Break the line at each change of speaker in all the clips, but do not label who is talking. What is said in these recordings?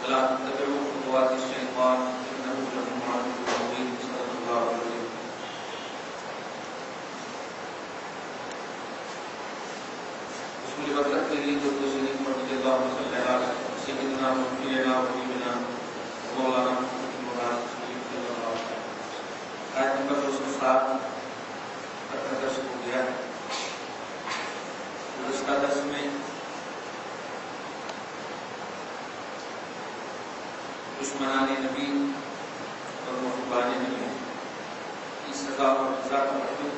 ولا تتبعوا خطوات الشيطان إنه لكم عدو مبين. صدق الله العظيم. رسول برکت کے لیے جو شریف پڑھتے اللہ صلی اللہ علیہ وسلم سیدنا مولانا حبیبنا مولانا محمد صلی اللہ علیہ وسلم. آیت نمبر 207 کا درس ہو گیا ہے. گزشتہ درس میں دشمنان نبی اور محبان نبی کی سزا اور جزا کا مطلب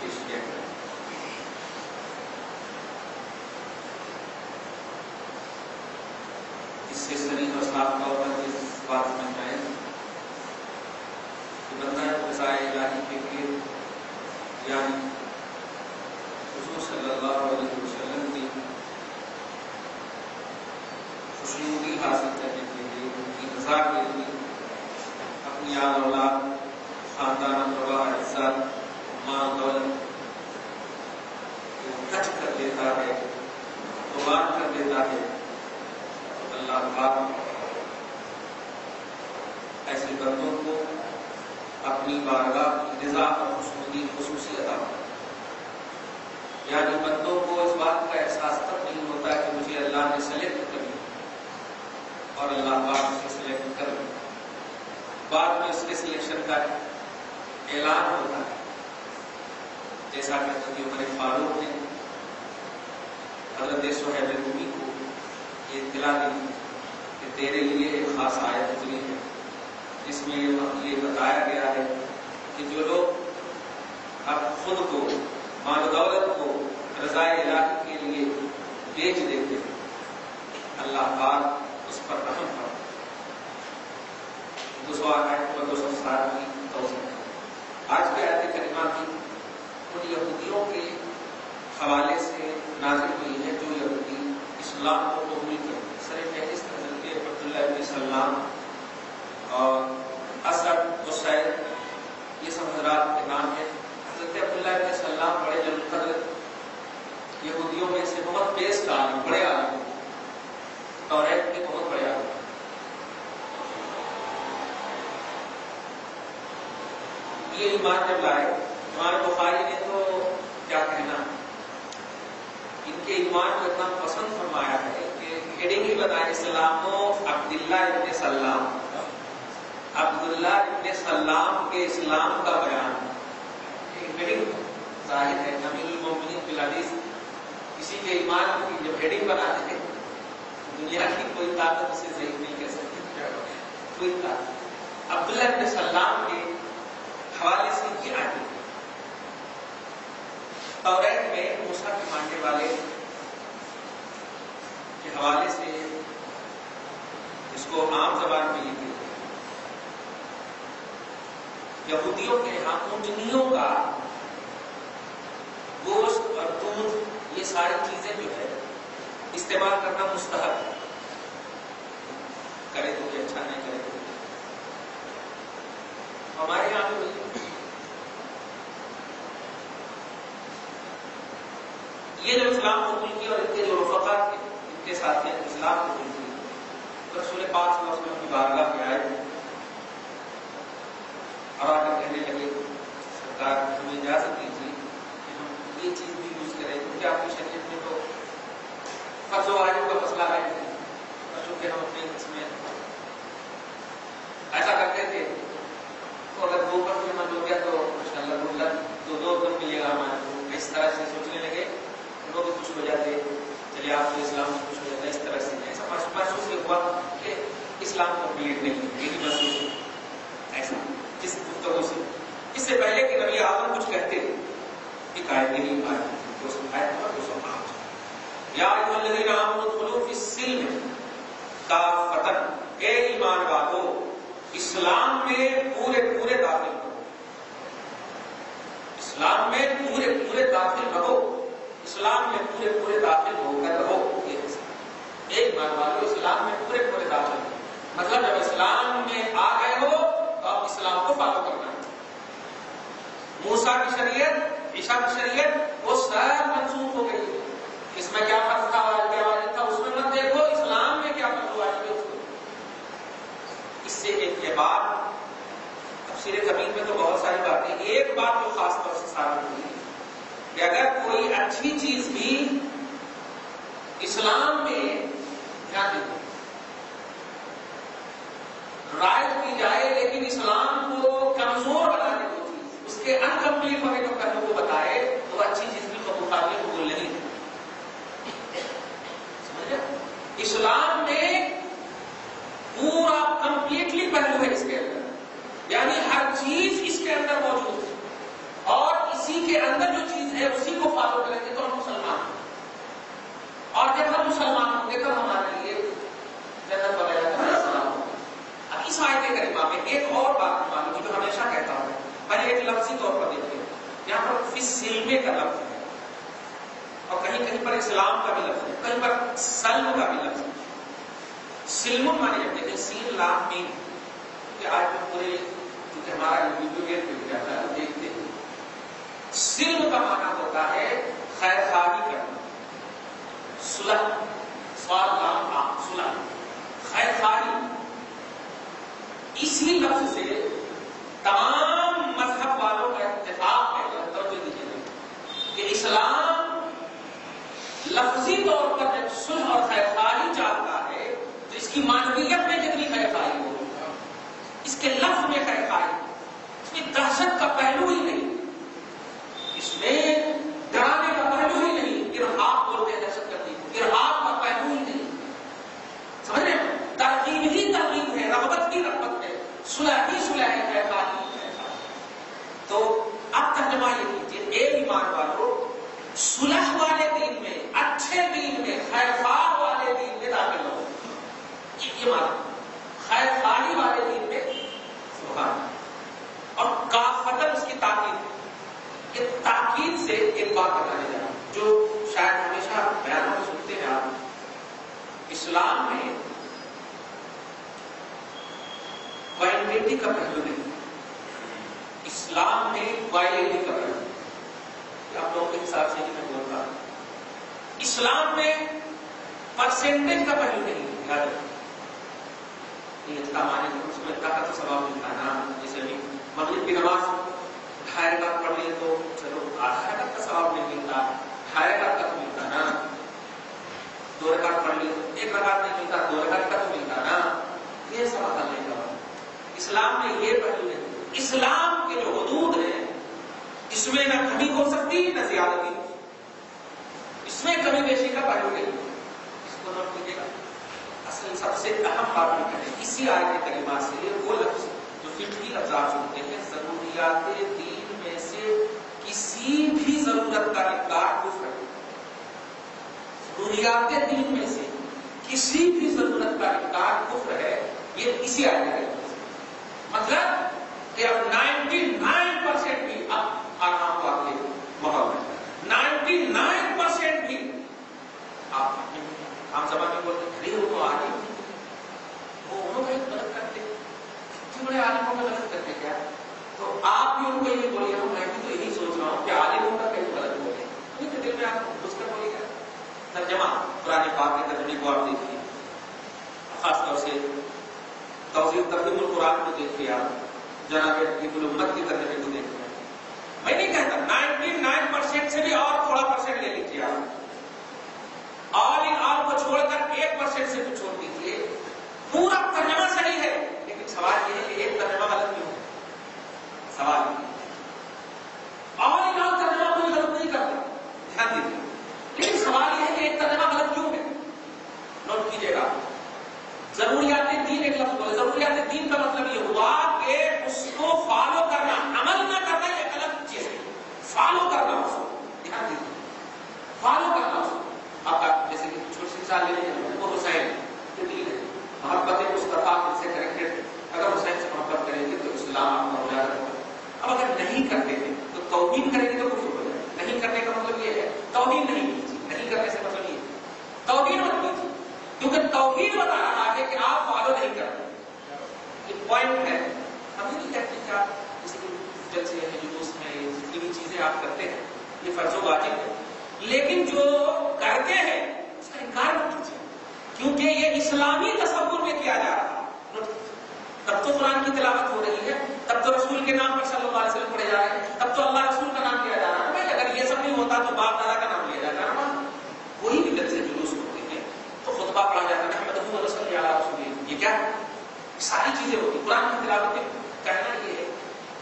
پیش کیا گیا. اس سے صریح اور صاف طور پر اس بات میں جائے کہ بندہ رضائے الہی کے لیے یعنی حضور صلی اللہ علیہ وسلم کی خوشنودی حاصل کرنے کے لیے ان کی رضا کے لیے اپنی آل اولاد خاندان پرواہ عزت مال دولت خرچ کر دیتا ہے قربان کر دیتا ہے. اللہ پاک ایسے بندوں کو اپنی بارگاہ کی رضا اور خوشنودی خصوصی عطا کرتا ہے. یعنی بندوں کو اس بات کا احساس تب نہیں ہوتا کہ مجھے اللہ نے سلیکٹ کر لیا اور اللہ پاک سے سلیکٹ کر لیا. بعد میں اس کے سلیکشن کا اعلان ہوتا ہے جیسا کہ حضرت عمر فاروق نے حضرت صہیب رومی کو یہ اطلاع دی کہ تیرے لیے ایک خاص آیت اتری ہے جس میں یہ بتایا گیا ہے کہ جو لوگ اب خود کو مال دولت کو رضا الہی کے لیے بیچ دیتے ہیں اللہ پاک اس پر رحم کرتا ہے. دوسرا آیت پر 207 کی توضیح. آج کی آیت کریمہ کی ان یہودیوں کے حوالے سے نازل ہوئی ہے جو یہودی اسلام کو قبول کرتے ہیں. سر فہرست حضرت عبداللہ ابن سلام اور اسد وسعید یہ سب حضرات کے نام ہیں. حضرت عبداللہ ابن سلام بڑے جلد قدر یہودیوں میں سے بہت بیسٹ عالم بڑے عالم توریت کے بہت بڑے عالم. یہ ایمان جب لائے امام بخاری نے تو کیا کہنا ان کے ایمان کو اتنا پسند فرمایا ہے کہ ہیڈنگ ہی بتایا اسلام و عبداللہ ابن سلام. عبداللہ ابن سلام کے اسلام کا بیان ہیڈنگ ظاہر ہے. امیر المومنین فی الحدیث کسی کے ایمان کی جب ہیڈنگ بناتے ہیں دنیا کی کوئی طاقت اسے ضعیف نہیں کہہ سکتی. کوئی طاقت عبداللہ ابن سلام کے حوالے سے یہ آتی ہے. توریت میں موسیٰ کے ماننے والے کے حوالے سے اس کو عام زبان میں لکھے یہودیوں کے یہاں اونٹنیوں کا گوشت اور دودھ یہ ساری چیزیں جو ہے استعمال کرنا مستحب ہے. کرے تو بھی اچھا نہیں کرے تو. ہمارے یہاں بھی یہ جو اسلام قبول کیا اور ان کے جو رفقا تھے ان کے ساتھ اسلام قبول کیا رسول پاک صلی اللہ علیہ وسلم کی بارگاہ میں آئے اور آ کر کہنے لگے سرکار ہمیں اجازت دیجیے کہ ہم یہ چیز بھی یوز کریں کیونکہ آپ کی شریعت میں تو قرض و واجب کا مسئلہ ہے چونکہ ہم اپنے اس میں ایسا کرتے تھے تو اگر 2 کم جمع ہو گیا تو ماشاء اللہ 2 کم ملے گا ہمارے. اس طرح سے سوچنے لگے لوگ خوش ہو جاتے چلے آپ تو اسلام سے خوش ہو جاتا ہے. اس طرح سے ایسا محسوس یہ ہوا کہ اسلام کمپلیٹ نہیں ہے. یہی محسوس ایسا جس گفتگو سے اس سے پہلے کہ نبی اعظم کچھ کہتے ایک آیت نہیں آیت 208 یا ایھا الذین آمنوا ادخلوا فی السلم کافۃ. اے ایمان والو اسلام میں پورے داخل ہو. اسلام میں پورے داخل رہو. اسلام میں پورے داخل ہو کر رہو. ایک ایمان والو اسلام میں پورے داخل ہو. مطلب جب اسلام میں آ گئے ہو تو آپ اسلام کو فالو کرنا ہے. موسیٰ کی شریعت عیسیٰ کی شریعت وہ سب منسوخ ہو گئی. اس میں کیا فرض تھا کیا واجب تھا اس میں مت دیکھو. اسلام میں کیا فرض واجب ہے اس کو سے ایک بات، تفسیر کبیر میں تو بہت ساری باتیں، ایک بات جو خاص طور سے ثابت ہوئی کہ اگر کوئی اچھی چیز بھی اسلام میں رائج کی جائے لیکن اسلام کو کمزور بنانے کی چیز، اس کے انکمپلیٹ ہونے کا پہلو کو بتائے تو وہ اچھی چیز بھی قبول نہیں ہے. سمجھے؟ اسلام میں پورا کمپلیٹلی پہلو ہے اس کے اندر، یعنی ہر چیز اس کے اندر موجود ہے، اور اسی کے اندر جو چیز ہے اسی کو فالو کریں گے تو ہم مسلمان ہیں. اور جب ہم مسلمان ہوں گے تو ہمارے لیے جنت وغیرہ کا فیصلہ ہوگا. اب اس آیت کریمہ میں ایک اور بات معلوم جو ہمیشہ کہتا ہوں، پہلے ایک لفظی طور پر دیکھیے، یہاں پر فی السلم کا لفظ ہے، اور کہیں کہیں پر اسلام کا بھی لفظ ہے، کہیں پر سلم کا بھی لفظ ہے. سلم مانے جب دیکھیں سین لام میم، کہ آج میں پورے کیونکہ ہمارا ویڈیو گیم پہ جاتا ہے دیکھتے ہیں. سلم کا معنی ہوتا ہے خیر خواہی کرنا، صلح، صلح، خیر خواہی. اسی لفظ سے تمام مذہب والوں کا اتفاق ہے، توجہ دیجیے کہ اسلام لفظی طور پر جب صلح اور خیر خواہی چاہتا ہے تو اس کی معنویت میں جتنی خیر خواہی ہو، اس کے لفظ میں خیر خواہی، اس میں دہشت کا پہلو ہی نہیں، اس میں ڈرانے کا پہلو ہی نہیں، ارہاب بولتے ہیں دہشت گردی، ارہاب کا پہلو ہی نہیں. سمجھ رہے ہیں؟ ترغیب ہی ترغیب ہے، رغبت ہی رغبت ہے، صلح ہی صلح ہے، خیر خواہی ہی خیر خواہی. تو اب ترجمہ یہ کیجیے، اے ایمان والو، صلح والے دین میں، اچھے دین میں، خیر خواہ والے دین میں داخل ہو. یہ مانا خیر خواہی والے دین میں، سبحان. اور کافتن اس کی تاکید، یہ تاکید سے ایک بات بتانے جا رہا ہوں جو شاید ہمیشہ بیانوں میں سنتے ہیں آپ. اسلام میں وائلنٹی کا پہلو نہیں، اسلام میں وائلنٹی کا پہلو، آپ لوگوں کے حساب سے ہی میں بول رہا ہوں. اسلام میں پرسنٹیج کا پہلو نہیں، یاد رکھیں. اس میں اتنا کا تو ثواب ملتا ہے نا، جیسے بھی مغرب کی نماز 2.5 رکعت پڑھ لیے تو چلو آدھا رکعت کا ثواب نہیں ملتا، 2.5 رکعت کا تو ملتا نا. 2 رکعت پڑھ لیے تو 1 رکعت نہیں ملتا، 2 رکعت کا تو ملتا نا. یہ سوال نہیں کا. اسلام میں یہ پہلو ہے، اسلام کے جو حدود ہیں اس میں نہ کمی ہو سکتی نہ زیادتی، اس میں کمی بیشی کا پہلو نہیں. اس کو نوٹ کیجیے گا. اصل سب سے اہم بات یہ ہے اسی آیت کریمہ سے وہ لفظ جو فقہی لفظات ہوتے ہیں، ضروریات دین میں سے کسی بھی ضرورت کا انکار کفر ہے. ضروریات دین میں سے کسی بھی ضرورت کا انکار کفر ہے. یہ اسی آیت کریمہ سے مطلب کہ اب 99% بھی اب آرام کو آپ کے ماحول میں 99% بھی آپ عام زبان میں بولتے ہیں وہ تو عالم، وہ انہوں کا غلط کرتے، کتنے بڑے عالموں کا غلط کرتے کیا. تو آپ بھی ان کو یہ بولیے، میں بھی تو یہی سوچ رہا ہوں کہ عالموں کا کہیں غلط بولے، ان کے دل میں آپ گھس کر بولیے گا. ترجمہ قرآن پاک کے ترجمے کو آپ دیکھیے، خاص طور سے توضیح ترجمہ القرآن کو دیکھیے، آپ جناب ابن امت کے ترجمے کو دیکھیے. میں نہیں کہتا 99% سے بھی اور تھوڑا پرسنٹ لے لیجیے آپ، آل ان آل کو چھوڑ کر 1% سے بھی چھوڑ دیجیے. پورا ترجمہ صحیح ہے، لیکن سوال یہ ہے کہ ایک ترجمہ غلط کیوں ہے. سوال آل ان آل ترجمہ کوئی غلط نہیں کرتا، دھیان دیجیے، لیکن سوال یہ ہے کہ ایک ترجمہ غلط کیوں ہے. نوٹ کیجیے گا. ضروریات دین ایک لفظ بولے، ضروریات دین کا مطلب یہ ہوا کہ اس کو فالو کرنا، عمل نہ کرنا یہ ایک الگ چیز ہے. فالو کرنا اس کو، دھیان دیجیے، فالو کرنا اس کو. آپ جیسے کہ چھوٹی سی مثال لے لیجیے، وہ حسین کے دین ہے، محبت مصطفیٰ سے کنیکٹڈ. اگر حسین سے محبت کریں گے تو اسلام آپ کا ہو جائے گا. اب اگر نہیں کرتے ہیں تو توہین کریں گے تو کفر ہو جائے گا. نہیں کرنے کا مطلب یہ ہے توہین نہیں کیجیے، نہیں کرنے سے مطلب یہ توہین مت کیجیے، کیونکہ توہین بتا رہا ہے کہ آپ فالو نہیں کرتے. یہ پوائنٹ ہے. ہم یہ نہیں کہتے کہ آپ جیسے کہ جلسے ہیں، جلوس میں جتنی بھی چیزیں آپ کرتے ہیں یہ فرض و واجب ہے، لیکن جو کرتے ہیں اس کا انکار مت کیجیے، کیونکہ یہ اسلامی تصور میں کیا جا رہا ہے. قرآن کی تلاوت ہو رہی ہے تب تو رسول کے نام پر صلی اللہ علیہ وسلم پڑھے جا رہے ہیں, تب تو اللہ رسول کا نام لیا جا رہا ہے. بھائی اگر یہ سب نہیں ہوتا تو باپ دادا کا نام لیا جاتا ہے نا. وہی بدعت سے جلوس ہوتے ہیں تو خطبہ پڑھا جاتا ہے احمد صلی اللہ علیہ وسلم. یہ کیا ساری چیزیں ہوتی ہیں قرآن کی تلاوت میں. کہنا یہ ہے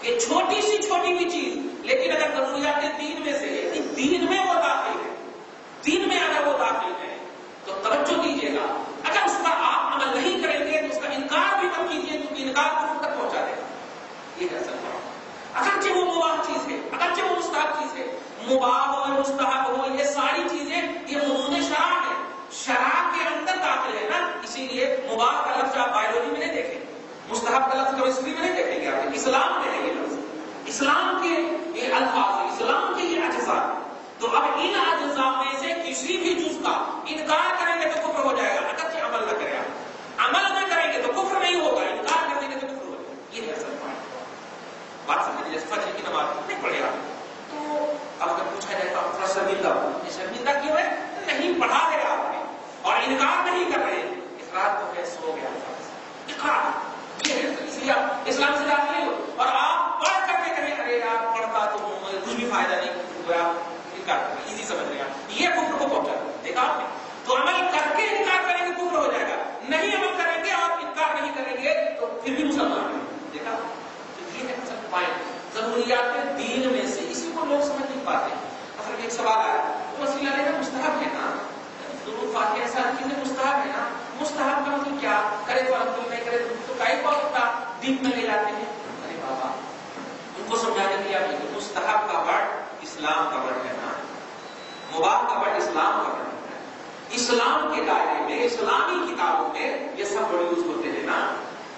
کہ چھوٹی سی چھوٹی بھی چیز لیکن اگر ضروریات دین میں سے ہے, دین میں وہ داخل ہے, دین میں اگر وہ داخل ہے تو توجہ دیجیے گا. اگر اس پر آپ عمل نہیں کریں گے تو اس کا انکار بھی مت کیجیے کیونکہ انکار کو تک پہنچا دے گا. یہ ہے اصل بات. اگرچہ وہ مباح چیز ہے, اگرچہ وہ مستحب چیز ہے, مباح ہو مستحب ہو یہ ساری چیزیں یہ مضمون شرع ہے, شرع کے اندر داخل ہے نا. اسی لیے مباح کا لفظ آپ بایولوجی میں نہیں دیکھیں, مستحب کا لفظ کیمسٹری میں نہیں دیکھیں گے آپ, اسلام میں ہے یہ لفظ, اسلام کے یہ الفاظ, اسلام کے یہ اجزاء. تو اب ان اجزاء میں سے کسی بھی جز کا انکار کریں گے تو کفر ہو جائے گا. اگرچہ عمل نہ کریں, آپ عمل نہ کریں گے تو کفر نہیں ہوگا, انکار کر دیں گے تو کفر ہو جائے گا. یہ ہے اصل بات سمجھ. جیسے فجر کی نماز نہیں پڑھے آپ تو اب اگر پوچھا جائے تو آپ تھوڑا شرمندہ ہو. یہ شرمندہ کیوں ہے؟ نہیں پڑھا ہے آپ نے اور انکار نہیں کر رہے. اقرار کو ہے سو گیا اقرار. یہ ہے اس لیے آپ اسلام سے داخل نہیں ہو اور آپ پڑھ کر کے کہیں ارے یار پڑھتا تو کچھ بھی فائدہ نہیں ہوا, انکار کر ایزی سمجھ رہے ہیں. یہ کفر کو پہنچا دیکھا آپ نے. تو عمل کر کے انکار کریں گے کفر ہو جائے گا, نہیں عمل کریں گے اور انکار نہیں کریں گے تو پھر بھی مسلمان ہیں. دیکھا تو یہ ہے اصل پوائنٹ ضروریات دین میں سے. اسی کو لوگ سمجھ نہیں پاتے. اصل میں ایک سوال آیا تو وسیلہ لینا مستحب ہے نا, درود فاتحہ ساری چیزیں مستحب ہے نا. مستحب کا مطلب کیا, کرے تو الحمد للہ, کرے تو کئی کو دین میں لے جاتے ہیں. ارے بابا ان کو سمجھانے کے لیے مستحب کا ورڈ اسلام کا ورڈ ہے نا, مباح کا ورڈ اسلام کا ورڈ ہے. اسلام کے دائرے میں اسلامی کتابوں میں یہ سب ورڈ یوز ہوتے ہیں نا.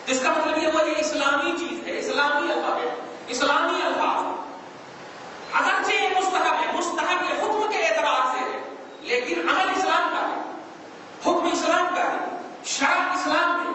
جس کا مطلب یہ ہوا یہ اسلامی چیز ہے, اسلامی الفاظ ہے, اسلامی الفاظ. اگرچہ یہ مستحب ہے, مستحب یہ حکم کے اعتبار سے ہے لیکن عمل اسلام کا ہے, حکم اسلام کا ہے, شرع اسلام میں.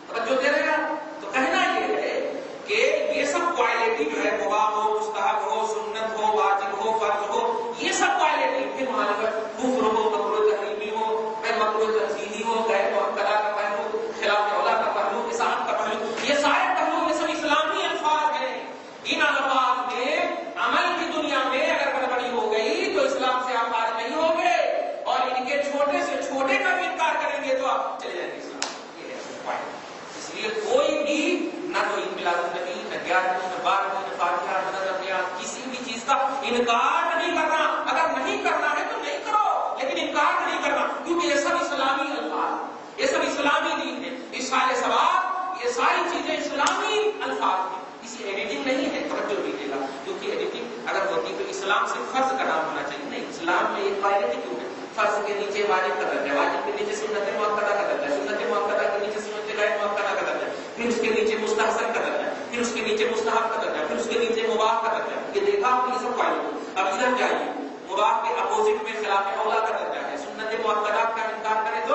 توجہ دے رہے ہیں. تو کہنا یہ ہے کہ یہ سب کوالٹی جو ہے مباح ہو مستحب ہو سنت ہو واجب ہو فرض ہو, یہ سب کوالٹی پھر مخالفت کفر ہو مکروہ تحریمی ہو مکروہ تنزیہی ہو غیر مؤکدہ کا پہلو خلاف اولا کا پہلو اصاحت کا پہلو, یہ سارے پہلو یہ سب اسلامی الفاظ ہیں. ان الفاظ میں عمل کی دنیا میں اگر گڑبڑی ہو گئی تو اسلام سے آپ باز نہیں ہوں گے اور ان کے چھوٹے سے چھوٹے کا بھی انکار کریں گے تو آپ چلے جائیں گے اسلام. یہ ہے پوائنٹ. اس لیے کوئی بھی نہ تو میلاد النبی نہ 11ویں نہ 12ویں نہ فاتحہ نہ نظریات کسی بھی چیز کا انکار نہیں کرنا. اگر نہیں کرنا ہے تو نہیں کرو لیکن انکار نہیں کرنا کیونکہ یہ سب اسلامی الفاظ, یہ سب اسلامی دین ہے. اس سارے ثواب یہ ساری چیزیں اسلامی الفاظ ہیں. کسی ایڈیٹنگ نہیں ہے, توجہ دیجیے گا, کیونکہ ایڈیٹنگ اگر ہوتی تو اسلام سے فرض کا نام ہونا چاہیے. نہیں, اسلام میں ایک قاعدہ کیوں ہے, فرض کے نیچے واجب کا درجہ, واجب کے نیچے سنت مؤکدہ کا درجہ, سنت مؤکدہ کے نیچے سنت غیر مؤکدہ کا درجہ, پھر اس کے نیچے مستحسن کا درجہ, پھر اس کے نیچے مستحب کا درجہ, پھر اس کے نیچے مباح کا درجہ. یہ دیکھا آپ نے یہ سب قاعدے. اب ادھر جائیے, مباح کے اپوزٹ میں خلاف اولا کا درجہ ہے, سنت مؤکدہ کا انکار کرے تو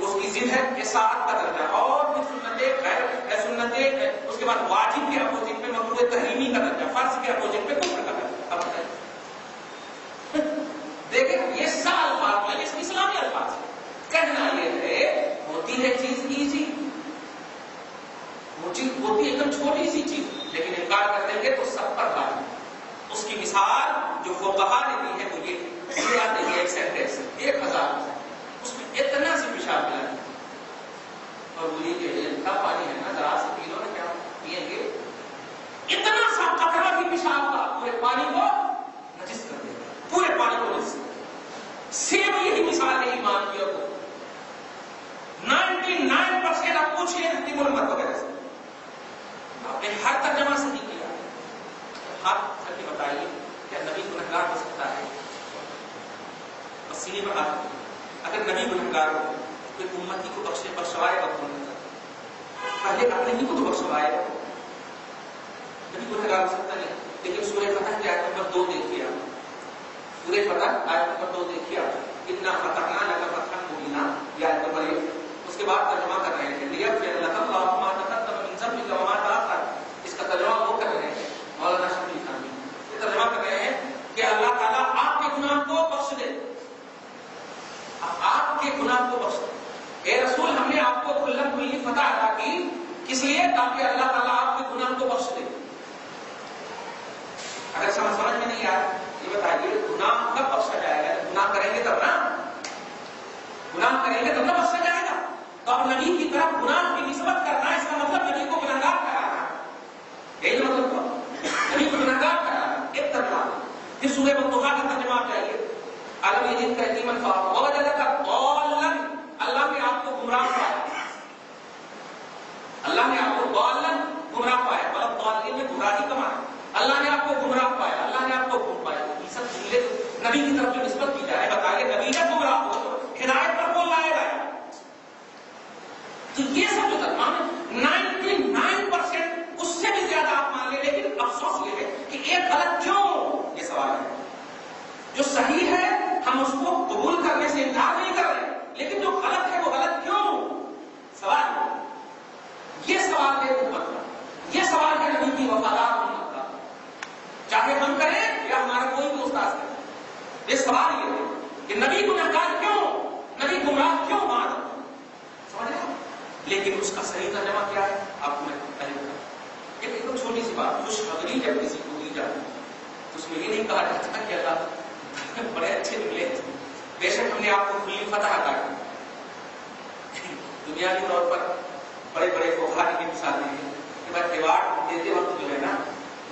اس کی ضد ہے اصاعت کا درجہ, اور پھر سنت اس کے بعد واجب کے اپوزٹ میں مکروہ تحریمی کا درجہ, فرض کے اپوزٹ میں کفر کا درجہ. اب بتائیے دیکھیں یہ سب الفاظ ہیں, یہ اسلامی الفاظ ہے. کہنا یہ ہے ہوتی ہے چیز ایزی, وہ چیز ہوتی ہے ایک دم چھوٹی سی چیز لیکن انکار کر دیں گے تو سب پر بات. اس کی مثال جو فقہا نے دی ہے وہ یہ آتے ہیں ایک سینٹینس 1000 اس میں اتنا سے پیشاب ملا اور بولیے کہ اتنا پانی ہے نا ذرا سے پی لو نا, کیا پیئیں گے, اتنا سا قطرہ بھی پیشاب کا پورے پانی کو نجس کر دے گا, پورے پانی کو نجس. سیم یہی مثال ہے ایمان کی. 99% آپ پوچھئے حدیث محمد وغیرہ سے, آپ نے ہر ترجمہ صحیح کیا, ہاتھ کر کے بتائیے کیا نبی گنہگار ہو سکتا ہے؟ بس سینے پر ہاتھ. اگر نبی گنہگار ہو کوئی امتی کو بخشوائے گا کون؟ پہلے اپنے ہی کو تو بخشوائے گا. نبی گنہگار ہو سکتا نہیں. لیکن سورہ فتح کی آیت نمبر 2 دیکھیے آپ, سورہ فتح آیت نمبر 2 دیکھیے آپ, اتنا فتحنا لک فتحا مبینا, یہ آیت نمبر 1. اس کے بعد ترجمہ کر رہے ہیں لیغفر لک اللہ ما تقدم من ذنبک وما تأخر. اس کا ترجمہ وہ کر رہے ہیں مولانا شفیع خانوی. یہ ترجمہ کر رہے ہیں کہ اللہ تعالیٰ آپ کے گناہ کو بخش دے, آپ کے گناہ کو بخش دے. اے رسول, ہم نے آپ کو کھلم کھلی فتح عطا کی اس لیے تاکہ اللہ تعالیٰ آپ کے گناہ کو بخش دے. اگر سمجھ میں نہیں آیا یہ بتائیے گناہ کب بخشا جائے گا؟ گناہ کریں گے تب نا، گناہ کریں گے تب نہ بخشا جائے گا. تو اب نبی کی طرف گناہ کی نسبت کرنا اس کا مطلب نبی کو گنہگار ٹھہرانا ہے. یہی مطلب ہوا، نبی کو گنہگار ٹھہرانا ایک ترجمہ. پھر سورہ بقرہ کا ترجمہ چاہیے. عالم یزید کا یتیمن فوجدک ضالا، اللہ نے آپ کو گمراہ پایا، اللہ نے آپ کو ضالا گمراہ پایا. مطلب ضالین میں گمراہی کا معنی، اللہ نے آپ کو گمراہ پایا، اللہ نے آپ کو گم پایا. یہ سب جملے نبی کی طرف جو نسبت کی جائے، بتائیے نبی نے گمراہ ہو تو ہدایت پر کون لائے گا؟ تو یہ سب جو تمام 99% اس سے بھی زیادہ آپ مان لیں. لیکن افسوس یہ ہے کہ ایک غلط کیوں، یہ سوال ہے. جو صحیح ہے ہم اس کو قبول کرنے سے انکار نہیں کر رہے، لیکن جو غلط ہے وہ غلط کیوں، سوال ہے. یہ سوال ہے امت کا، یہ سوال ہے نبی کی وفادار امت کا، چاہے ہم کریں یا ہمارا کوئی بھی استاد کرے. یہ سوال یہ ہے کہ نبی گنہگار کیوں، نبی گمراہ کیوں مان، سمجھ رہے ہیں؟ لیکن اس کا صحیح ترجمہ کیا ہے آپ کو میں پہلے بتاؤں. ایک چھوٹی سی بات، خوشخبری جب کسی کو دی جاتی تو اس میں یہ نہیں کہا جاتا کہ اللہ بڑے اچھے نکلے. بے شک ہم نے آپ کو کھلی فتح عطا کی. دنیاوی طور پر بڑے بڑے فقہا کی مثالیں ہیں کہ بھائی ایوارڈ دیتے وقت جو ہے نا،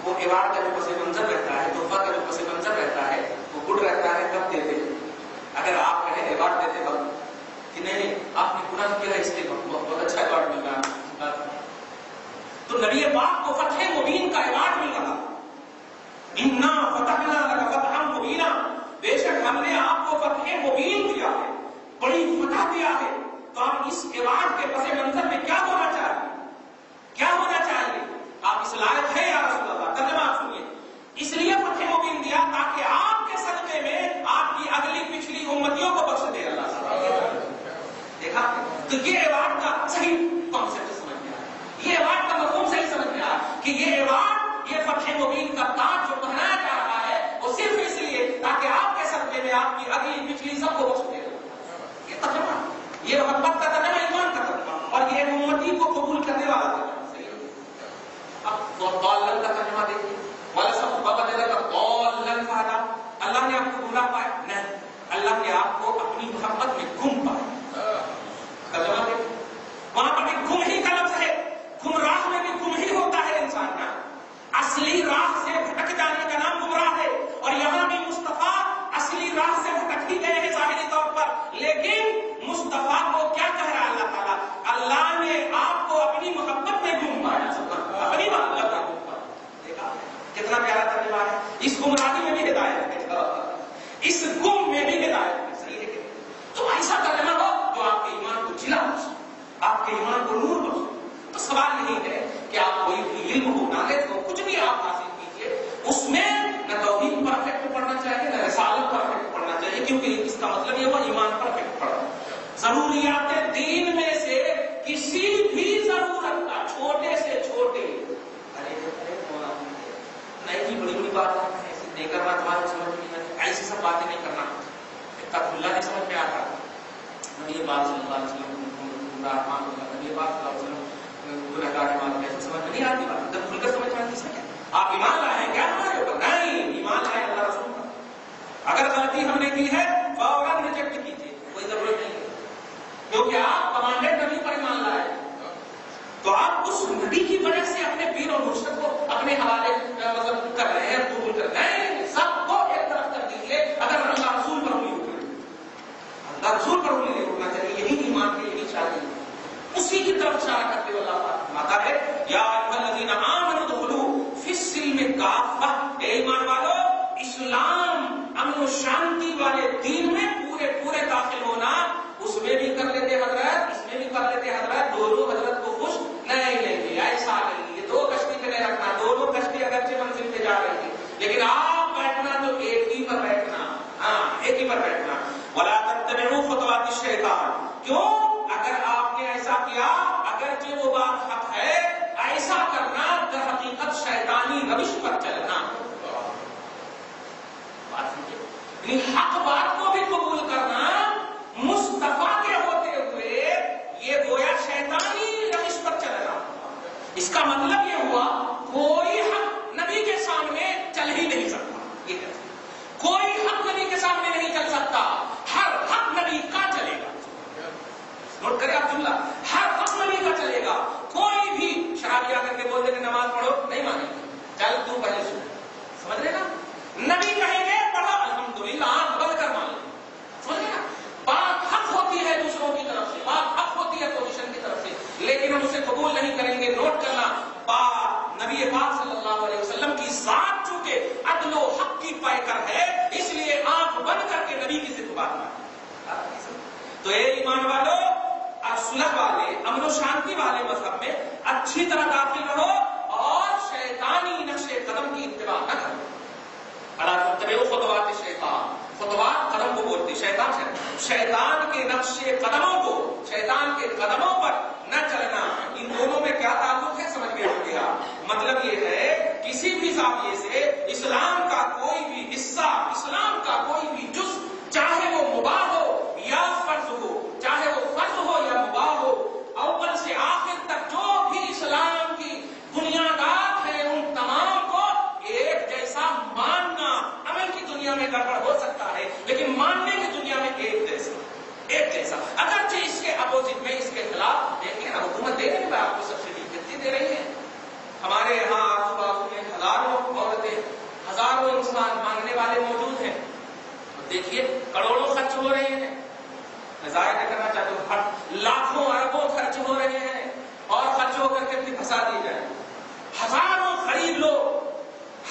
وہ ایوارڈ کا جو پس منظر رہتا ہے، تحفہ کا جو پس منظر رہتا ہے وہ گڈ رہتا ہے کب دیتے. اگر آپ کہیں ایوارڈ دیتے وقت کہ نہیں آپ نے گناہ کیا ہے اس لیے بہت اچھا ایوارڈ مل رہا، تو نبی پاک کو فتح مبین کا ایوارڈ مل رہا. انا فتحنا لک فتحا مبینا، بے شک ہم نے آپ کو فتح مبین دیا ہے، بڑی فتح دیا ہے. تو آپ اس ایوارڈ کے پس منظر میں کیا ہونا چاہیے، کیا ہونا چاہیے؟ آپ اس لائق ہے یا رسول اللہ؟ ترجمہ سنیے. اس لیے فتح مبین دیا تاکہ آپ کے صدقے میں آپ کی اگلی پچھلی امتیوں کو بخش دے اللہ تعالیٰ. دیکھا تو یہ ایوارڈ کا صحیح کانسیپٹ سمجھ میں آیا، یہ ایوارڈ کا مفہوم صحیح سمجھ میں آیا کہ یہ ایوارڈ، یہ فتح مبین کا تاج جو پہنایا جا رہا ہے وہ صرف اس لیے تاکہ آپ کے صدقے میں آپ کی اگلی پچھلی سب کو بخش دے. یہ ترجمہ، یہ محبت کا ترجمہ، ایمان کا ترجمہ، اور یہ امتی کو قبول کرنے والا ترجمہ. صحیح ہے. اب ضالن کا ترجمہ دیکھیے، اللہ نے آپ کو گمراہ پایا نہیں، اللہ نے آپ کو اپنی محبت میں گم پایا. ترجمہ دیکھیے، وہاں پر بھی گم ہی کا لفظ ہے. گمراہ میں بھی گم ہی ہوتا ہے انسان کا، اصلی راہ سے بھٹک جانے کا نام گمراہ ہے. اور یہاں بھی مصطفیٰ اصلی راہ سے بھٹک ہی گئے ہیں ظاہری طور پر، لیکن مصطفیٰ کو کیا کہہ رہا ہے اللہ تعالیٰ؟ اللہ نے آپ کو اپنی محبت میں گم پایا، اپنی محبت میں گم پایا. دیکھا کتنا پیارا ترجمہ ہے. اس گمراہی میں بھی ہدایت ہے، اس گم میں بھی ہدایت ہے. صحیح ہے کہ تو ایسا ترجمہ ہو جو آپ کے ایمان کو جلا بخشے، آپ کے ایمان کو نور بخشے. تو سوال نہیں ہے کہ آپ کوئی بھی علم ہو، نالج ہو، کچھ بھی آپ حاصل کیجیے، اس میں نہ توحید پرفیکٹ پڑھنا چاہیے نہ رسالت پرفیکٹ پڑھنا چاہیے، کیونکہ اس کا مطلب یہ ہوا ایمان پرفیکٹ پڑھنا. ضروریات دین میں سے کسی بھی ضرورت کا چھوٹے سے چھوٹے، نہیں جی بڑی بڑی بات ہے ایسی نہیں کرنا، تمہارے سمجھ میں نہیں آتی، ایسی سب باتیں نہیں کرنا. اللہ نے سمجھ میں آتا نبی پاک صلی اللہ علیہ وسلم رحمان ہوگا، نبی پاک صلی اللہ علیہ وسلم گنہگار ایمان کیسے سمجھ میں نہیں آتی بات، جب کھل کر سمجھ میں آتی اس میں کیا آپ ایمان لائے ہیں، کیا ہمارے اوپر نہیں ایمان لائے اللہ رسول کا. اگر غلطی ہم نے کی ہے فوراً ریجیکٹ کیجیے، کوئی ضرورت نہیں ہے، کیونکہ آپ کمانڈنٹ نبی پر ایمان لائے تو آپ اس نبی کی وجہ سے اپنے پیر اور مرشد کو اپنے حوالے مطلب کر رہے ہیں، قبول کر رہے ہیں. سب کو ایک طرف کر دیجیے. اگر اللہ رسول پر انگلی اٹھ رہی، اللہ رسول پر انگلی نہیں اٹھنا چاہیے، یہی ایمان کے لیے چاہیے. اسی کی طرف اشارہ کرتے ہوئے اللہ پاک فرماتا ہے یا ایھا الذین آمنوا ادخلوا فی السلم کافہ، اے ایمان والو اسلام امن و شانتی والے دین میں پورے پورے داخل ہونا. اس میں بھی کر لیتے حضرت، اس میں بھی کر لیتے حضرت، دونوں حضرت کو خوش نہیں ایسا نہیں. یہ دو کشتی پہ نہیں رکھنا، دونوں کشتی اگرچہ منزل پہ جا رہی تھی لیکن آپ بیٹھنا تو ایک ہی پر بیٹھنا، ہاں ایک ہی پر بیٹھنا. ولا تتبعوا خطوات الشیطان، کیوں؟ اگر آپ نے ایسا کیا، اگرچہ وہ بات حق ہے، ایسا کرنا در حقیقت شیطانی روش پر چلنا. بات سمجھے، حق بات کو بھی قبول کرنا مصطفیٰ کے ہوتے ہوئے یہ گویا شیطانی روش پر چلنا.
اس کا مطلب یہ ہوا کوئی حق نبی کے سامنے چل ہی نہیں سکتا. یہ کہتے ہیں کوئی حق نبی کے سامنے نہیں چل سکتا، ہر حق نبی کا چلے گا. نوٹ کرے عبداللہ، ہر حق نبی کا چلے گا. کوئی بھی شرابی آ کر کے بول دے کہ نماز پڑھو، نہیں مانیں گے. چل تو پہلے سن، سمجھ رہے نا؟ نبی کہیں گے پڑھو الحمدللہ، آنکھ بند کر مان لیں. سمجھ رہے نا؟ بات حق ہوتی ہے دوسروں کی طرف سے، بات حق ہوتی ہے پوزیشن کی طرف سے، لیکن ہم اسے قبول نہیں کریں گے. نوٹ کرنا، نبی پاک صلی اللہ علیہ وسلم کی ذات چونکہ عدل و حق کی پیکر ہے، اس لیے آنکھ بند کر کے نبی کی ضد بات مانی. تو اے ایمان والو، صلح والے، امن و شانتی والے مذہب میں اچھی طرح داخل رہو اور شیطانی نقش قدم کی اتباع نہ کرو. الا تتبعوا خطوات الشیطان، خطوات قدم کو بولتے شیطان کے نقش قدموں کو، شیطان کے قدموں پر نہ چلنا. ان دونوں میں کیا تعلق ہے سمجھ میں آ گیا. مطلب یہ ہے کسی بھی زاویے سے اسلام کا کوئی بھی حصہ، اسلام کا کوئی بھی جز، چاہے وہ مباح ہو یا فرض ہو، چاہے وہ فرض ہو یا مباح ہو، اول سے آخر تک جو بھی اسلام کی بنیادات ہیں ان تمام کو ایک جیسا ماننا. عمل کی دنیا میں گڑبڑ ہو سکتا ہے لیکن ماننے کی دنیا میں ایک جیسا. اگرچہ اس کے اپوزٹ میں، اس کے خلاف دیکھیں نا، حکومت دے رہی ہے آپ کو سبسڈی کتنی دے رہی ہے. ہمارے یہاں آزو بازو میں ہزاروں عورتیں، ہزاروں انسان مانگنے والے موجود ہیں. دیکھیے کروڑوں خرچ ہو رہے ہیں. میں ظاہر نہیں کرنا چاہتا ہوں، لاکھوں اربوں خرچ ہو رہے ہیں اور خرچ ہو کر کے پھر پھنسا دی جائے. ہزاروں غریب لوگ،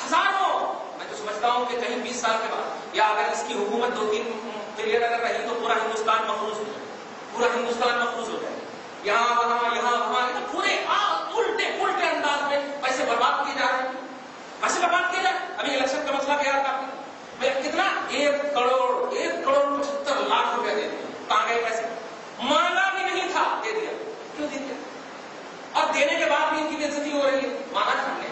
ہزاروں. میں تو سمجھتا ہوں کہ کہیں 20 سال کے بعد، یا اگر اس کی حکومت 2-3 پیریڈ اگر رہی تو پورا ہندوستان محفوظ ہو جائے، پورا ہندوستان محفوظ ہو جائے. یہاں وہاں پورے الٹے انداز میں پیسے برباد کیے جا رہے ہیں. پیسے برباد کیے جائے. ابھی الیکشن کا مسئلہ کیا تھا کتنا؟ 1 کروڑ 75 لاکھ روپے دے دیا. کہاں گئے پیسے؟ مانگا بھی نہیں تھا، دے دیا. کیوں دے دیا؟ اور دینے کے بعد بھی ان کی بے عزتی ہو رہی ہے. مانا تھا ہم نے،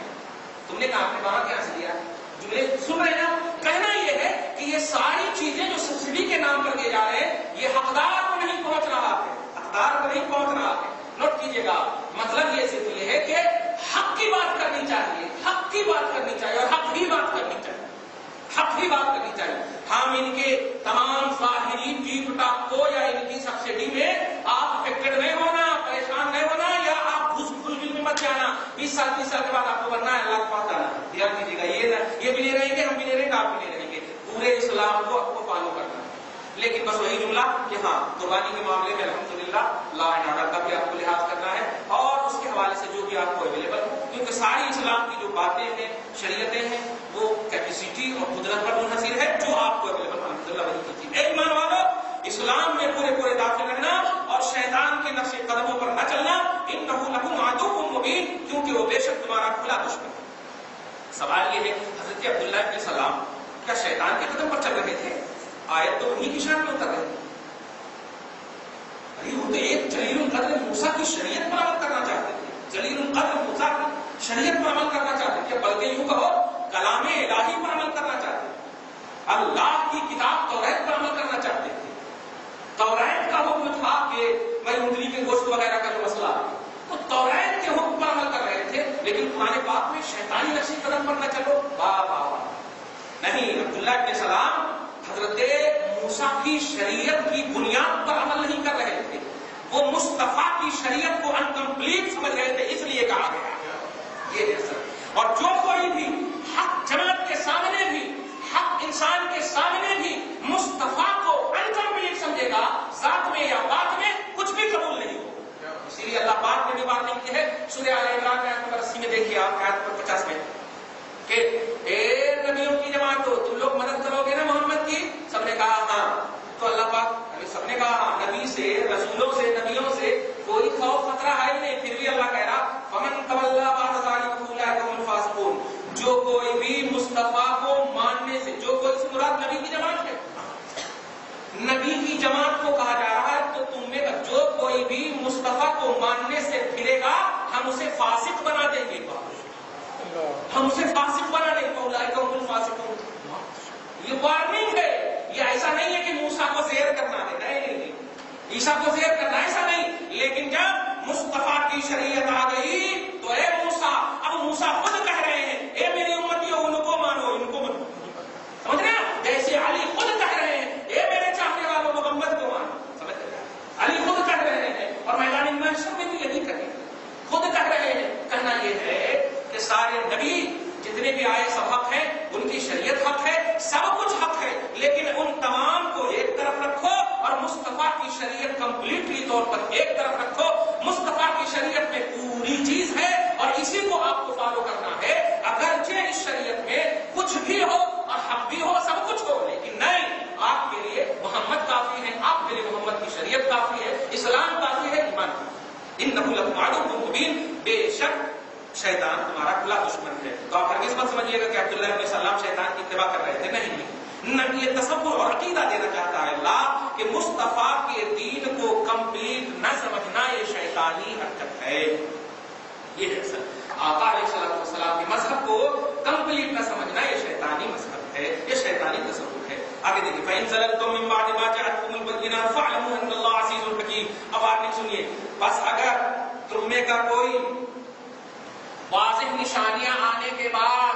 تم نے کہا آپ نے مانا کہاں سے دیا؟ جملے سن رہے نا؟ کہنا یہ ہے کہ یہ ساری چیزیں جو سبسڈی کے نام پر دیے جا رہے ہیں، یہ حقدار کو نہیں پہنچ رہا ہے، حقدار کو نہیں پہنچ رہا ہے. نوٹ کیجیے گا، مطلب یہ صرف یہ ہے کہ حق کی بات کرنی چاہیے، حق کی بات کرنی چاہیے اور حق ہی بات کرنی چاہیے، حق ہی بات کرنی چاہیے. ہم ان کے تمام ظاہری ٹیپ ٹاپ کو یا ان کی سبسڈی میں آپ افیکٹڈ نہیں ہونا، پریشان نہیں ہونا، یا آپ گھس بل میں مت جانا. 20 سال کے بعد آپ کو بننا ہے اللہ کے پاس جانا. یاد کیجیے گا، یہ بھی لے رہیں گے، ہم بھی لے رہیں گے، آپ بھی لے رہیں گے. پورے اسلام کو آپ کو فالو کرنا ہے. لیکن بس وہی جملہ کہ ہاں قربانی کے معاملے میں الحمدللہ لا اینڈ آرڈر کا بھی آپ کو لحاظ کرنا ہے اور اس کے حوالے سے جو بھی آپ کو اویلیبل ہو، کیونکہ ساری اسلام کی جو باتیں ہیں، شریعتیں ہیں، وہ کیپیسٹی اور قدرت پر منحصر ہے. جو آپ کو اویلیبل الحمدللہ وہی کیجیے. ایمان والو، اسلام میں پورے داخل رہنا اور شیطان کے نقش قدموں پر نہ چلنا. انہ لکم عدو مبین، کیونکہ وہ بے شک تمہارا کھلا دشمن ہے. سوال یہ ہے، حضرت عبداللہ ابن سلام کیا شیطان کے قدم پر چل رہے تھے؟ آیت تو انہی کی شان میں اتر رہی. ارے وہ تو ایک جلیل القدر موسیٰ کی شریعت پر عمل کرنا چاہتے تھے، جلیل القدر موسیٰ کی شریعت پر عمل کرنا چاہتے تھے، بلکہ یوں کہو کلام الہی پر عمل کرنا چاہتے تھے، اللہ کی کتاب توریت پر عمل کرنا چاہتے تھے. توریت کا حکم تھا کہ میں اونٹنی کے گوشت وغیرہ کا جو مسئلہ ہے تو توریت کے حکم پر عمل کر رہے تھے، لیکن قرآن پاک میں شیطانی نقش قدم پر نہ چلو. واہ واہ واہ! نہیں، عبداللہ ابن سلام حضرت موسیٰ کی شریعت کی بنیاد پر عمل نہیں کر رہے تھے، وہ مصطفیٰ کی شریعت کو انکمپلیٹ سمجھ رہے تھے، اس لیے کہا گیا یہ ہے سر. اور جو کوئی بھی حق جماعت کے سامنے بھی، حق انسان کے سامنے بھی مصطفیٰ کو انکمپلیٹ سمجھے گا، ذات میں یا بات میں کچھ بھی قبول نہیں ہوگا. اسی لیے اللہ پاک نے بھی بات لکھی ہے سورہ آل عمران میں آیت نمبر 80 میں، دیکھیے آپ آیت نمبر 50 میں، کہ اے نبیوں کی جماعت ہو، تم لوگ مدد کرو گے نا محمد کی؟ سب نے کہا ہاں. تو اللہ پاک سب نے کہا ہاں. نبی سے، رسولوں سے، نبیوں سے کوئی خوف خطرہ ہے ہی نہیں. پھر بھی اللہ کہہ رہا فمن تولى بعد ذلك فاولئك هم الفاسقون. جو کوئی بھی مصطفیٰ کو ماننے سے، جو کوئی سے مراد نبی کی جماعت ہے، نبی کی جماعت کو کہا جا رہا ہے. تو تم میں جو کوئی بھی مصطفیٰ کو ماننے سے پھرے گا ہم اسے فاسق بنا دیں گے، ہم اسے فاسق بنا دیں گے. اولئک هم الفاسقون. یہ وارننگ ہے. یہ ایسا نہیں ہے کہ موسیٰ کو زیر کرنا ہے، نہیں، عیسیٰ کو زیر کرنا ایسا نہیں. لیکن جب مصطفیٰ کی شریعت آ گئی تو اے یہ ہے کہ سارے نبی جتنے بھی آئے سب حق ہیں، ان کی شریعت حق ہے، سب کچھ حق ہے، لیکن ان تمام کو ایک طرف رکھو اور مصطفیٰ کی شریعت کمپلیٹلی طور پر ایک طرف رکھو. مصطفیٰ کی شریعت میں پوری چیز ہے اور اسی کو آپ کو فالو کرنا ہے. اگرچہ اس شریعت میں کچھ بھی ہو اور حق بھی ہو، سب کچھ ہو، لیکن نہیں، آپ کے لیے محمد کافی ہے، آپ کے لیے محمد کی شریعت کافی ہے، اسلام کافی ہے، ایمان کافی ہے. انہ لکم عدو مبین، بے شک شیطان تمہارا کھلا دشمن ہے. تو آپ ہرگز مت سمجھیے گا کہ عبداللہ ابن سلام شیطان کی اتباع کر رہے تھے، نہیں. یہ تصور اور عقیدہ دینا چاہتا ہے اللہ کہ مصطفیٰ کے دین کو کمپلیٹ نہ سمجھنا یہ شیطانی حرکت ہے. یہ اصل آقا علیہ السلام کے مذہب کو کمپلیٹ نہ سمجھنا یہ شیطانی مذہب ہے، یہ شیطانی تصور ہے. آگے دیکھیے فَإِن زَلَلْتُم مِّن بَعْدِ مَا جَاءَتْكُمُ الْبَيِّنَاتُ فَاعْلَمُوا أَنَّ اللَّهَ عَزِيزٌ حَكِيمٌ. اب آپ نے سنیے، بس اگر تم میں کا کوئی واضح نشانیاں آنے کے بعد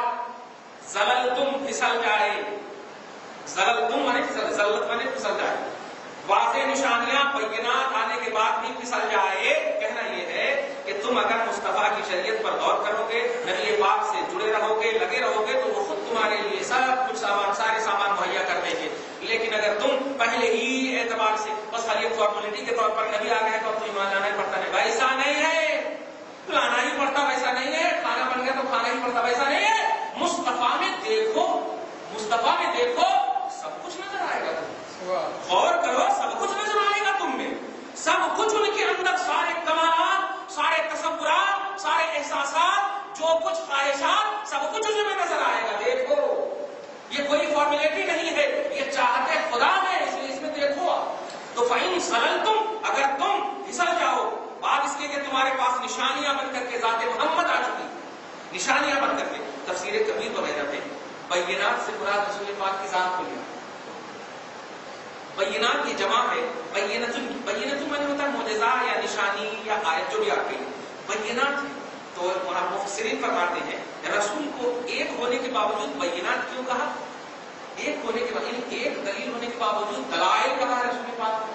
زللتم پھسل جائے، زللتم مانے زلت مانے پھسل جائے، واضح نشانیاں بینات آنے کے بعد بھی پھسل جائے، کہنا یہ ہے کہ تم اگر مصطفیٰ کی شریعت پر غور کرو گے، نبی پاک سے جڑے رہو گے، لگے رہو گے، تو وہ خود تمہارے لیے سب کچھ سارے سامان مہیا کر دیں گے. لیکن اگر تم پہلے ہی اعتبار سے بس خالی فارملٹی کے طور پر نبی آ گئے تو اب تو ایمان لانا ہی پڑتا ہے، ویسا نہیں ہے، لانا ہی پڑتا ویسا نہیں ہے، کھانا بن گیا تو کھانا ہی پڑتا ویسا نہیں ہے. مصطفیٰ میں دیکھو، مصطفیٰ میں دیکھو، سب کچھ نظر آئے گا. غور کرو، سب کچھ نظر آئے گا تم میں، سب کچھ ان کے اندر، سارے کمالات، سارے تصورات، سارے احساسات، جو کچھ خواہشات، سب کچھ ان میں نظر آئے گا. دیکھو، یہ کوئی فارمیلٹی نہیں ہے، یہ چاہتے خدا ہے، اس لیے اس میں دیکھو. تو فَإِن زَلَلْتُم، اگر تم پھسل جاؤ بعد اس کے کہ تمہارے پاس نشانیاں بن کر کے ذات محمد آ چکی، نشانیاں بن کر کے. تفسیر کبیر وغیرہ میں بینات سے مراد رسول پاک کی ذات کو لیا. بینات کی جمع ہے، بینت مانے ہوتا ہے معجزہ یا نشانی یا آیت، جو بھی آپ کے بینات ہے. تو وہاں مفسرین فرماتے ہیں رسول کو ایک ہونے کے باوجود بینات کیوں کہا؟ ایک ہونے کے باوجود، ایک دلیل ہونے کے باوجود دلائل کہا ہے رسول پاک کو.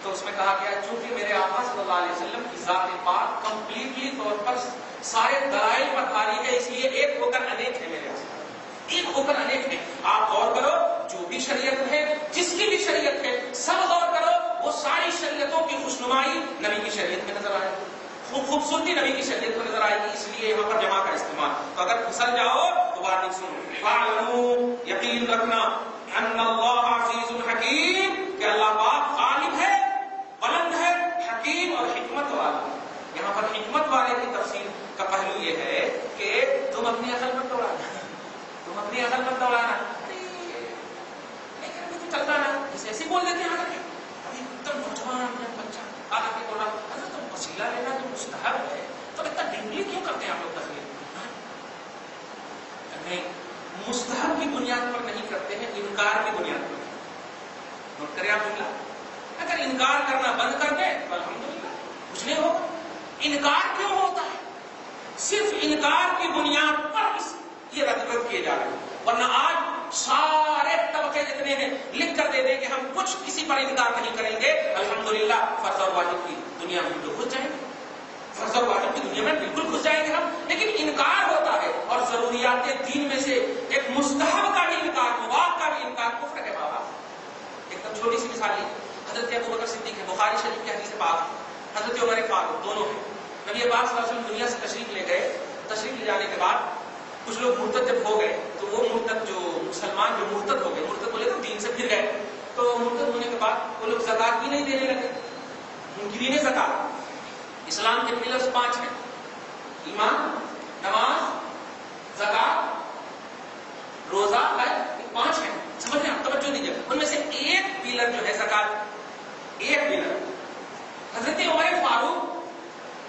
تو اس میں کہا گیا چونکہ میرے آقا صلی اللہ علیہ وسلم کی ذات پاک کمپلیٹلی طور پر سارے دلائل پر خالی ہے، اس لیے ایک ہو کر انیک ہے میرے آقا، ایک ہو کر انیک ہے. آپ غور کرو، جو بھی شریعت ہے، جس کی بھی شریعت ہے، سب غور کرو، وہ ساری شریعتوں کی خوشنمائی نبی کی شریعت میں نظر آئے گی، خوبصورتی نبی کی شریعت میں نظر آئے گی. اس لیے یہاں پر جمع کا استعمال. تو اگر پھسل جاؤ تو بات سنو، فَاعْلَمُوا، یقین رکھنا، أَنَّ اللَّهَ عَزِيزٌ حَكِيمٌ، کہ اللہ پاک غالب ہے، بلند ہے، حکیم اور حکمت والا. یہاں پر حکمت والے کی تفسیر کا پہلو یہ ہے کہ تم اپنی عقل پر دوڑانا، تم اپنی عقل پر دوڑانا چلتا نا، جسے ایسے بول دیتے ہیں ابھی تم نوجوان بچہ آ کے بولا حضرت تم وسیلہ لینا جو مستحب ہے تو اتنا ڈنگلی کیوں کرتے ہیں آپ لوگ تفریح؟ نہیں، مستحب کی بنیاد پر نہیں کرتے ہیں، انکار کی بنیاد پر. نوٹ کریں آپ جملہ، اگر انکار کرنا بند کر دیں تو الحمدللہ کچھ نہیں ہوگا. انکار کیوں ہوتا ہے؟ صرف انکار کی بنیاد پر یہ رد کیے جا رہے ہیں. ورنہ آج سارے طبقے جتنے ہیں لکھ کر دے دیں کہ ہم کچھ کسی پر انکار نہیں کریں گے، الحمدللہ فرض اور واجب کی دنیا میں تو گھس جائیں گے، فرض اور واجب کی دنیا میں بالکل گھس جائیں گے ہم. لیکن انکار ہوتا ہے اور ضروریات دین میں سے ایک مستحب کا بھی انکار، مباح کا بھی انکار کفر ہے. بابا ایک دم چھوٹی سی مثال لی، حضرت ابوبکر صدیق ہے، بخاری شریف کی حدیث پاک، حضرت عمر فاروق، دونوں ہیں. نبی پاک صلی اللہ علیہ وسلم دنیا سے تشریف لے گئے. تشریف لے جانے کے بعد کچھ لوگ مرتد جب ہو گئے تو وہ مرتد جو مسلمان جو مرتد ہو گئے، مرتد بولے تو دین سے پھر گئے، تو مرتد ہونے کے بعد وہ لوگ زکات بھی نہیں دینے لگے. منکرین زکات، اسلام کے پلرز 5 ہیں، ایمان، نماز، زکات، روزہ، حج، 5 ہیں. سمجھ رہے ہیں؟ توجہ دیجیے، ان میں سے ایک پلر جو ہے زکات، ایک پلر. حضرت عمر فاروق